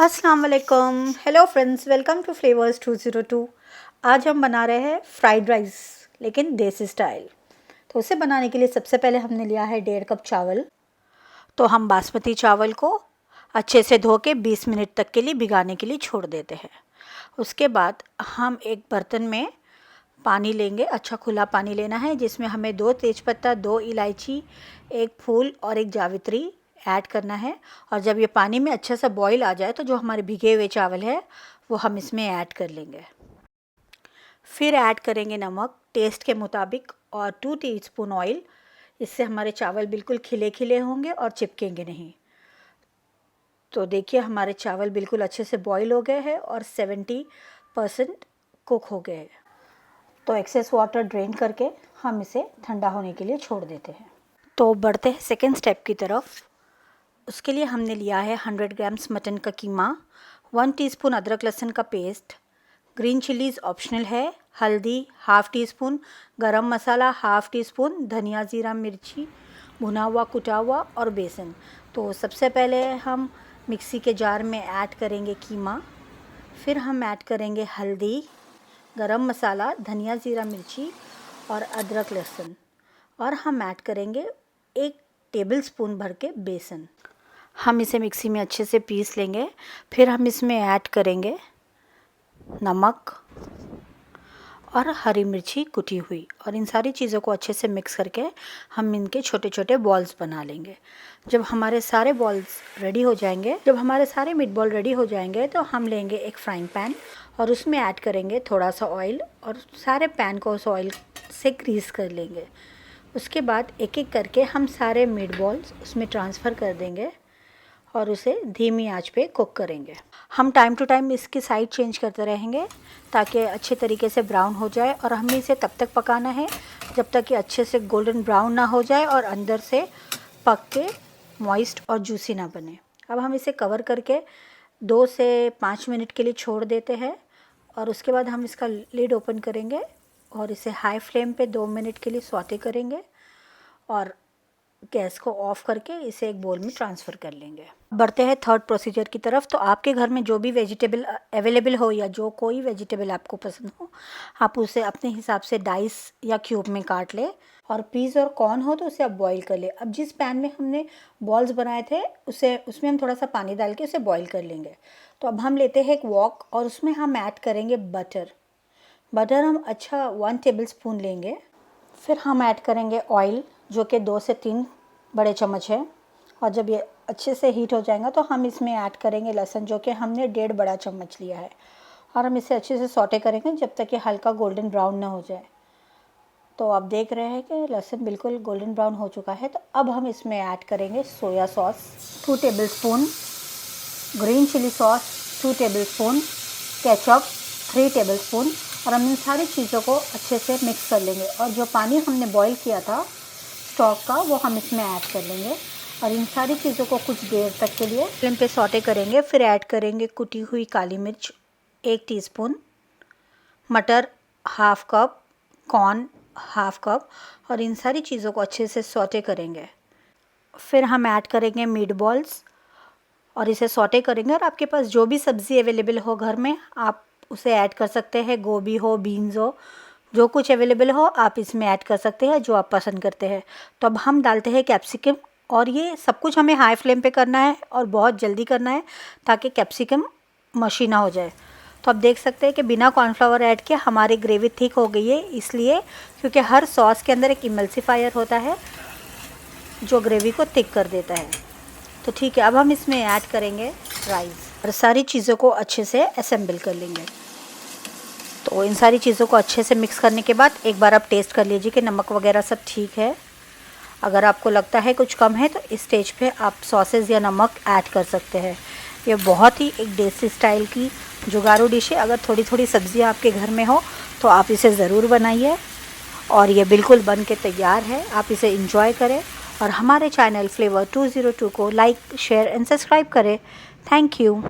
अस्सलाम वालेकुम। Hello friends, welcome to flavours 202। आज हम बना रहे हैं फ्राइड राइस, लेकिन देसी स्टाइल। तो उसे बनाने के लिए सबसे पहले हमने लिया है 1.5 कप चावल। तो हम बासमती चावल को अच्छे से धो के 20 मिनट तक के लिए भिगाने के लिए छोड़ देते हैं। उसके बाद हम एक बर्तन में पानी लेंगे, अच्छा खुला पानी लेना है, जिसमें हमें 2 तेज़पत्ता, 2 इलायची, 1 फूल और 1 जावित्री ऐड करना है। और जब ये पानी में अच्छा सा बॉईल आ जाए तो जो हमारे भिगे हुए चावल है वो हम इसमें ऐड कर लेंगे। फिर ऐड करेंगे नमक टेस्ट के मुताबिक और 2 टीस्पून ऑयल। इससे हमारे चावल बिल्कुल खिले खिले होंगे और चिपकेंगे नहीं। तो देखिए हमारे चावल बिल्कुल अच्छे से बॉईल हो गए हैं और 70% कुक हो गए हैं। तो एक्सेस वाटर ड्रेन करके हम इसे ठंडा होने के लिए छोड़ देते हैं। तो बढ़ते हैं सेकेंड स्टेप की तरफ। उसके लिए हमने लिया है 100 ग्राम्स मटन का कीमा, 1 टीस्पून अदरक लहसुन का पेस्ट, ग्रीन चिलीज़ ऑप्शनल है, हल्दी हाफ़ टी स्पून, गरम मसाला हाफ़ टी स्पून, धनिया ज़ीरा मिर्ची भुना हुआ कुटा हुआ और बेसन। तो सबसे पहले हम मिक्सी के जार में ऐड करेंगे कीमा, फिर हम ऐड करेंगे हल्दी, गरम मसाला, धनिया ज़ीरा मिर्ची और अदरक लहसुन, और हम ऐड करेंगे 1 टेबलस्पून भर के बेसन। हम इसे मिक्सी में अच्छे से पीस लेंगे। फिर हम इसमें ऐड करेंगे नमक और हरी मिर्ची कुटी हुई, और इन सारी चीज़ों को अच्छे से मिक्स करके हम इनके छोटे छोटे बॉल्स बना लेंगे। जब हमारे सारे बॉल्स रेडी हो जाएंगे, जब हमारे सारे मीट बॉल रेडी हो जाएंगे, तो हम लेंगे एक फ्राइंग पैन और उसमें ऐड करेंगे थोड़ा सा ऑयल और सारे पैन को उस ऑयल से ग्रीस कर लेंगे। उसके बाद एक एक करके हम सारे मीट बॉल्स उसमें ट्रांसफ़र कर देंगे और उसे धीमी आंच पे कुक करेंगे। हम टाइम टू टाइम इसकी साइड चेंज करते रहेंगे ताकि अच्छे तरीके से ब्राउन हो जाए, और हमें इसे तब तक पकाना है जब तक कि अच्छे से गोल्डन ब्राउन ना हो जाए और अंदर से पक के मॉइस्ट और जूसी ना बने। अब हम इसे कवर करके 2 से 5 मिनट के लिए छोड़ देते हैं, और उसके बाद हम इसका लिड ओपन करेंगे और इसे हाई फ्लेम पे 2 मिनट के लिए सौटे करेंगे और गैस को ऑफ़ करके इसे एक बोल में ट्रांसफ़र कर लेंगे। बढ़ते हैं थर्ड प्रोसीजर की तरफ। तो आपके घर में जो भी वेजिटेबल अवेलेबल हो या जो कोई वेजिटेबल आपको पसंद हो, आप उसे अपने हिसाब से डाइस या क्यूब में काट ले, और पीस और कॉर्न हो तो उसे आप बॉईल कर ले। अब जिस पैन में हमने बॉल्स बनाए थे उसमें हम थोड़ा सा पानी डाल के उसे बॉईल कर लेंगे। तो अब हम लेते हैं एक वॉक और उसमें हम ऐड करेंगे बटर हम अच्छा 1 टेबल स्पून लेंगे। फिर हम ऐड करेंगे ऑयल, जो कि 2 से 3 बड़े चम्मच है, और जब ये अच्छे से हीट हो जाएगा तो हम इसमें ऐड करेंगे लहसुन, जो कि हमने 1.5 बड़ा चम्मच लिया है, और हम इसे अच्छे से सौटे करेंगे जब तक कि हल्का गोल्डन ब्राउन ना हो जाए। तो आप देख रहे हैं कि लहसुन बिल्कुल गोल्डन ब्राउन हो चुका है। तो अब हम इसमें ऐड करेंगे soya sauce 2 tablespoon, green chilli sauce 2 tablespoon, ketchup 3 tablespoon, और हम इन सारी चीज़ों को अच्छे से मिक्स कर लेंगे। और जो पानी हमने बॉईल किया था स्टॉक का, वो हम इसमें ऐड कर लेंगे, और इन सारी चीज़ों को कुछ देर तक के लिए फ्लेम पे सौटे करेंगे। फिर ऐड करेंगे कुटी हुई काली मिर्च 1 टीस्पून, मटर half cup, corn half cup, और इन सारी चीज़ों को अच्छे से सौटे करेंगे। फिर हम ऐड करेंगे मीट बॉल्स और इसे सौटे करेंगे। और आपके पास जो भी सब्ज़ी अवेलेबल हो घर में, आप उसे ऐड कर सकते हैं। गोभी हो, बीन्स हो, जो कुछ अवेलेबल हो आप इसमें ऐड कर सकते हैं, जो आप पसंद करते हैं। तो अब हम डालते हैं कैप्सिकम, और ये सब कुछ हमें हाई फ्लेम पे करना है और बहुत जल्दी करना है ताकि कैप्सिकम मशी ना हो जाए। तो आप देख सकते हैं कि बिना कॉर्नफ्लावर ऐड किए हमारी ग्रेवी थिक हो गई है, इसलिए क्योंकि हर सॉस के अंदर एक इमल्सीफायर होता है जो ग्रेवी को थिक कर देता है। तो ठीक है, अब हम इसमें ऐड करेंगे राइस और सारी चीज़ों को अच्छे से असेंबल कर लेंगे। तो इन सारी चीज़ों को अच्छे से मिक्स करने के बाद एक बार आप टेस्ट कर लीजिए कि नमक वगैरह सब ठीक है। अगर आपको लगता है कुछ कम है तो इस स्टेज पे आप सॉसेज या नमक ऐड कर सकते हैं। ये बहुत ही एक देसी स्टाइल की जुगाड़ू डिश है। अगर थोड़ी थोड़ी सब्जियां आपके घर में हो तो आप इसे ज़रूर बनाइए, और ये बिल्कुल बन के तैयार है। आप इसे इंजॉय करें और हमारे चैनल फ्लेवर 202 को लाइक, शेयर एंड सब्सक्राइब करें। Thank you.